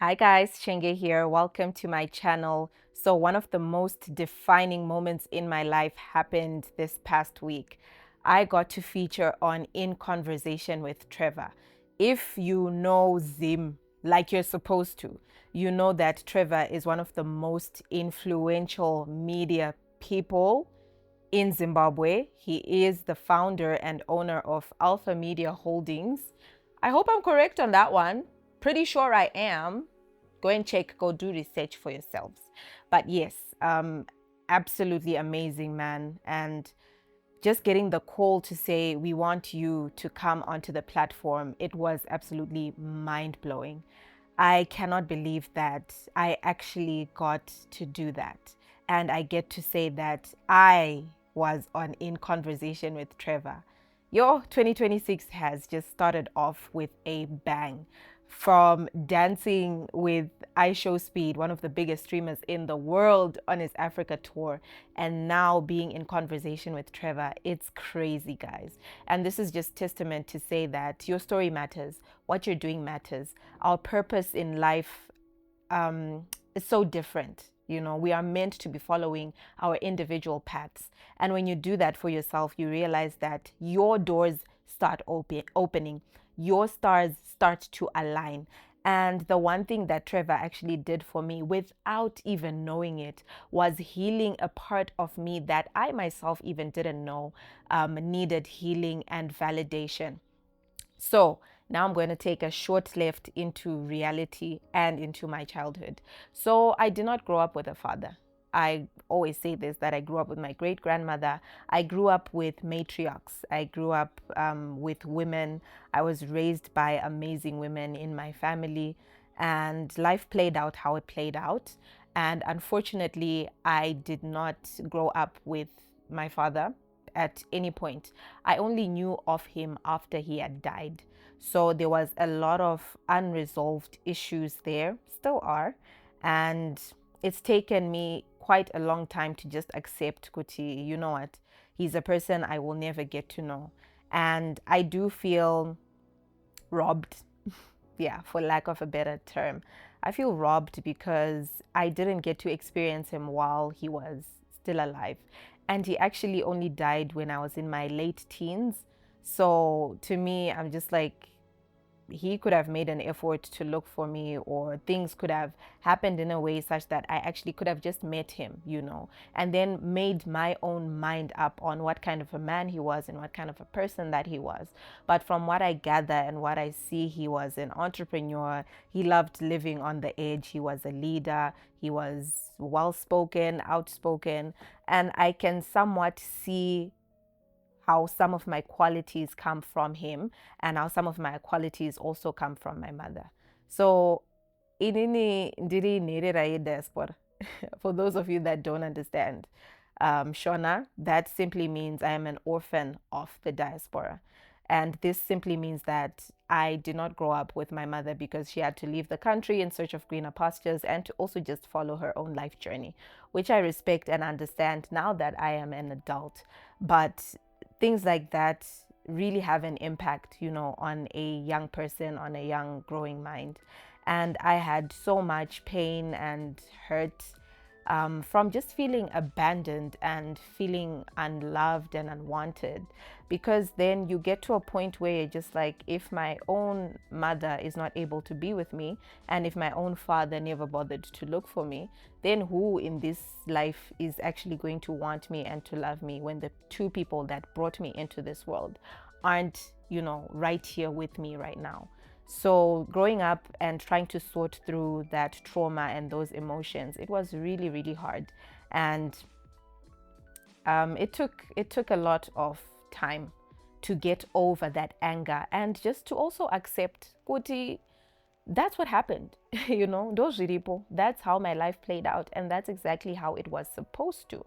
Hi guys, Chenge here. Welcome to my channel. So one of the most defining moments in my life happened this past week. I got to feature on In Conversation with Trevor. If you know Zim like you're supposed to, you know that Trevor is one of the most influential media people in Zimbabwe. He is the founder and owner of Alpha Media Holdings. I hope I'm correct on that one. Pretty sure I am. Go and check, go do research for yourselves. But yes, absolutely amazing, man. And just getting the call to say, we want you to come onto the platform, it was absolutely mind blowing. I cannot believe that I actually got to do that. And I get to say that I was on In Conversation with Trevor. Your 2026 has just started off with a bang. From dancing with iShowSpeed, one of the biggest streamers in the world, on his Africa tour, and now being in conversation with Trevor. It's crazy, guys. And this is just testament to say that your story matters, what you're doing matters. Our purpose in life is so different. You know, we are meant to be following our individual paths. And when you do that for yourself, you realize that your doors start opening, your stars start to align. And the one thing that Trevor actually did for me without even knowing it was healing a part of me that I myself even didn't know needed healing and validation. So now I'm going to take a short left into reality and into my childhood. So I did not grow up with a father. I always say this, that I grew up with my great grandmother. I grew up with matriarchs. I grew up with women. I was raised by amazing women in my family, and life played out how it played out. And unfortunately, I did not grow up with my father at any point. I only knew of him after he had died. So there was a lot of unresolved issues there, still are. And it's taken me quite a long time to just accept Kuti, you know what, he's a person I will never get to know. And I do feel robbed, yeah, for lack of a better term. I feel robbed because I didn't get to experience him while he was still alive. And he actually only died when I was in my late teens. So to me, I'm just like, he could have made an effort to look for me, or things could have happened in a way such that I actually could have just met him, you know, and then made my own mind up on what kind of a man he was and what kind of a person that he was. But from what I gather and what I see, he was an entrepreneur. He loved living on the edge. He was a leader. He was well spoken, outspoken, and I can somewhat see how some of my qualities come from him and how some of my qualities also come from my mother. So, inini ndiri nerera diaspora. For those of you that don't understand, Shona, that simply means I am an orphan of the diaspora. And this simply means that I did not grow up with my mother because she had to leave the country in search of greener pastures and to also just follow her own life journey, which I respect and understand now that I am an adult. But things like that really have an impact, you know, on a young person, on a young growing mind. And I had so much pain and hurt from just feeling abandoned and feeling unloved and unwanted. Because then you get to a point where you're just like, if my own mother is not able to be with me, and if my own father never bothered to look for me, then who in this life is actually going to want me and to love me when the two people that brought me into this world aren't, you know, right here with me right now? So growing up and trying to sort through that trauma and those emotions, it was really, really hard. And it took a lot of time to get over that anger and just to also accept Kuti, that's what happened. You know, those people, that's how my life played out, and that's exactly how it was supposed to,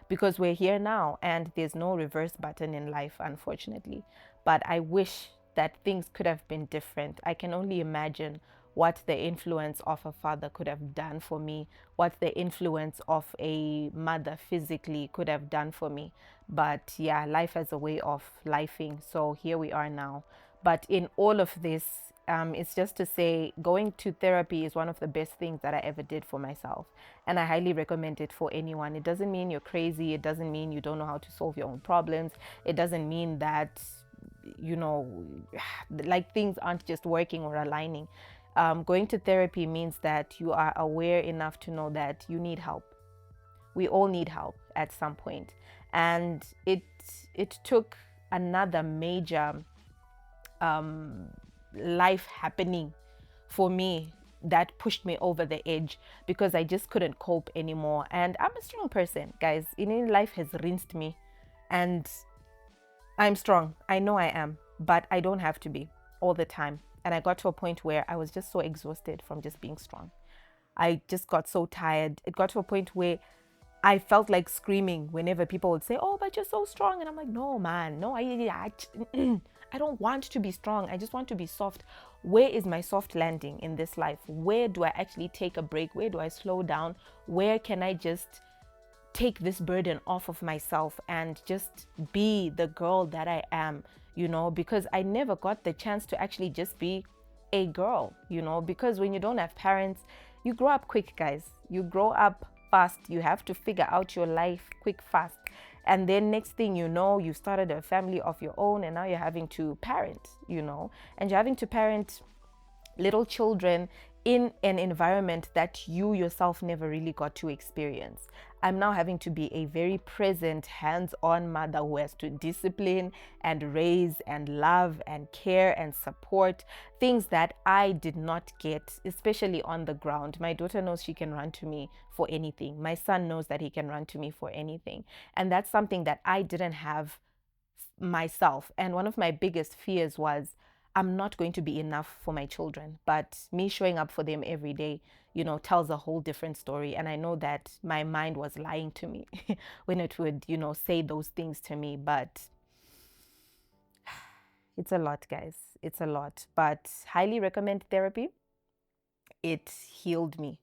because we're here now and there's no reverse button in life, unfortunately. But I wish that things could have been different. I can only imagine what the influence of a father could have done for me, what the influence of a mother physically could have done for me. But yeah, life has a way of lifing. So here we are now. But in all of this, it's just to say going to therapy is one of the best things that I ever did for myself. And I highly recommend it for anyone. It doesn't mean you're crazy. It doesn't mean you don't know how to solve your own problems. It doesn't mean that, you know, like things aren't just working or aligning. Going to therapy means that you are aware enough to know that you need help. We all need help at some point. And it took another major life happening for me that pushed me over the edge because I just couldn't cope anymore. And I'm a strong person, guys. Life has rinsed me, and I'm strong. I know I am, but I don't have to be all the time. And I got to a point where I was just so exhausted from just being strong. I just got so tired. It got to a point where I felt like screaming whenever people would say, "Oh, but you're so strong." And I'm like, "No, man, no, I don't want to be strong. I just want to be soft." Where is my soft landing in this life? Where do I actually take a break? Where do I slow down? Where can I just take this burden off of myself and just be the girl that I am, because I never got the chance to actually just be a girl, because when you don't have parents, you grow up quick, guys. You grow up fast. You have to figure out your life quick, fast. And then next thing you know, you started a family of your own, and now you're having to parent, and you're having to parent little children in an environment that you yourself never really got to experience. I'm now having to be a very present, hands-on mother who has to discipline and raise and love and care and support things that I did not get, especially on the ground. My daughter knows she can run to me for anything. My son knows that he can run to me for anything. And that's something that I didn't have myself. And one of my biggest fears was I'm not going to be enough for my children. But me showing up for them every day, tells a whole different story. And I know that my mind was lying to me when it would, say those things to me. But it's a lot, guys. It's a lot. But highly recommend therapy. It healed me.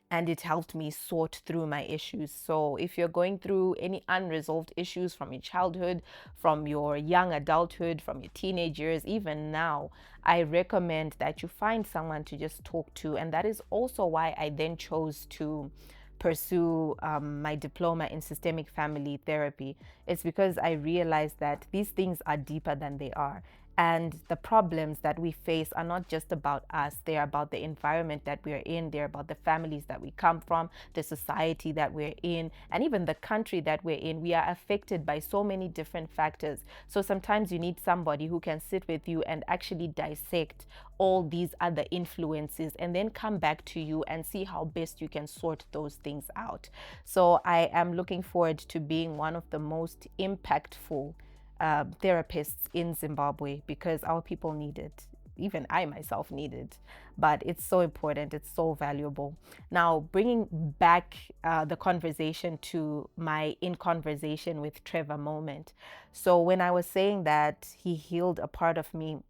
And it helped me sort through my issues. So if you're going through any unresolved issues from your childhood, from your young adulthood, from your teenage years, even now, I recommend that you find someone to just talk to. And that is also why I then chose to pursue my diploma in systemic family therapy. It's because I realized that these things are deeper than they are. And the problems that we face are not just about us. They're about the environment that we're in. They're about the families that we come from, the society that we're in, and even the country that we're in. We are affected by so many different factors. So sometimes you need somebody who can sit with you and actually dissect all these other influences and then come back to you and see how best you can sort those things out. So I am looking forward to being one of the most impactful therapists in Zimbabwe because our people need it. Even I myself need it, but it's so important. It's so valuable. Now, bringing back the conversation to my in conversation with Trevor moment. So when I was saying that he healed a part of me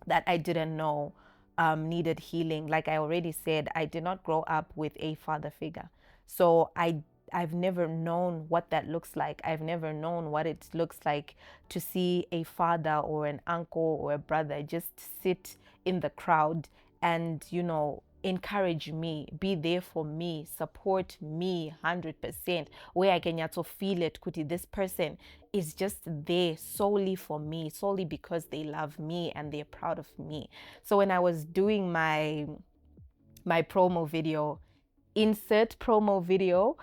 that I didn't know needed healing, like I already said, I did not grow up with a father figure. So I've never known what that looks like. I've never known what it looks like to see a father or an uncle or a brother just sit in the crowd and, encourage me, be there for me, support me 100%, where I can also feel it, kuti, this person is just there solely for me, solely because they love me and they're proud of me. So when I was doing my promo video, insert promo video,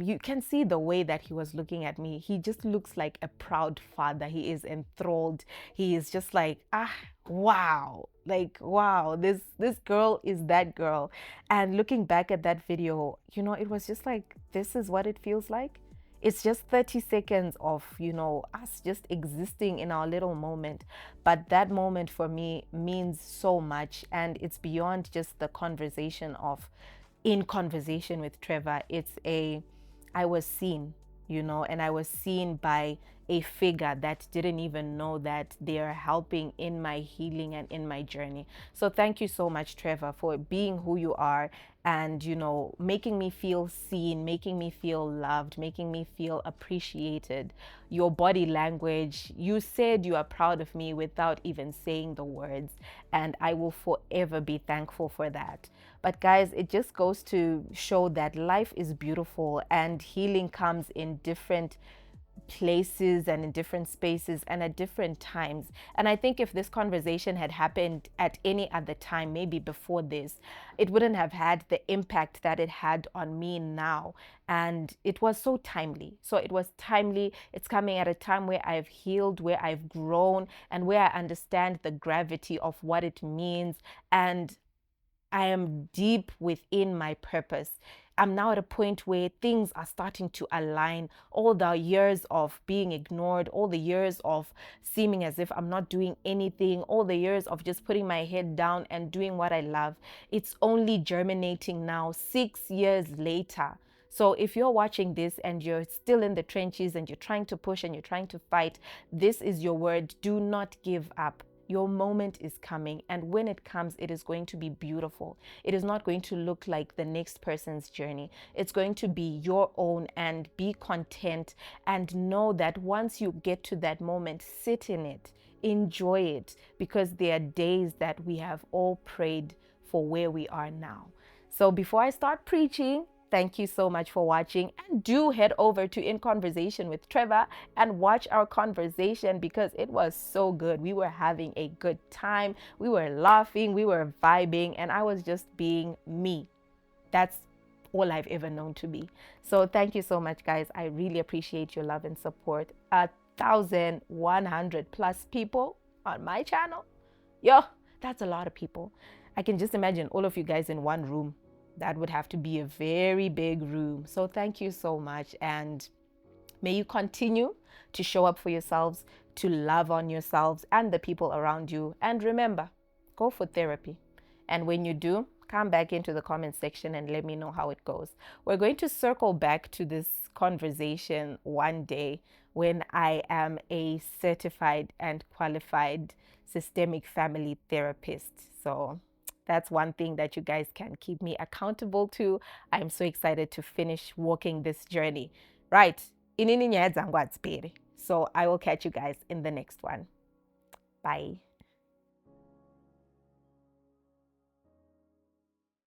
you can see the way that he was looking at me. He just looks like a proud father. He is enthralled. He is just like, wow, like, wow, this girl is that girl. And looking back at that video, it was just like, this is what it feels like. It's just 30 seconds of, us just existing in our little moment. But that moment for me means so much. And it's beyond just the conversation of in conversation with Trevor. I was seen, and I was seen by a figure that didn't even know that they are helping in my healing and in my journey. So thank you so much, Trevor, for being who you are and, making me feel seen, making me feel loved, making me feel appreciated. Your body language, you said you are proud of me without even saying the words, and I will forever be thankful for that. But guys, it just goes to show that life is beautiful and healing comes in different places and in different spaces and at different times. And I think if this conversation had happened at any other time, maybe before this, it wouldn't have had the impact that it had on me now. And it was so timely. So it was timely. It's coming at a time where I've healed, where I've grown, and where I understand the gravity of what it means. And I am deep within my purpose. I'm now at a point where things are starting to align. All the years of being ignored, all the years of seeming as if I'm not doing anything, all the years of just putting my head down and doing what I love, it's only germinating now, 6 years later. So if you're watching this and you're still in the trenches and you're trying to push and you're trying to fight, this is your word. Do not give up. Your moment is coming, and when it comes, it is going to be beautiful. It is not going to look like the next person's journey. It's going to be your own, and be content and know that once you get to that moment, sit in it, enjoy it, because there are days that we have all prayed for where we are now. So before I start preaching, thank you so much for watching, and do head over to In Conversation with Trevor and watch our conversation because it was so good. We were having a good time. We were laughing, we were vibing, and I was just being me. That's all I've ever known to be. So thank you so much, guys. I really appreciate your love and support. 1,100 plus people on my channel. Yo, that's a lot of people. I can just imagine all of you guys in one room. That would have to be a very big room. So thank you so much. And may you continue to show up for yourselves, to love on yourselves and the people around you. And remember, go for therapy. And when you do, come back into the comment section and let me know how it goes. We're going to circle back to this conversation one day when I am a certified and qualified systemic family therapist. So that's one thing that you guys can keep me accountable to. I'm so excited to finish walking this journey. Right. So I will catch you guys in the next one. Bye.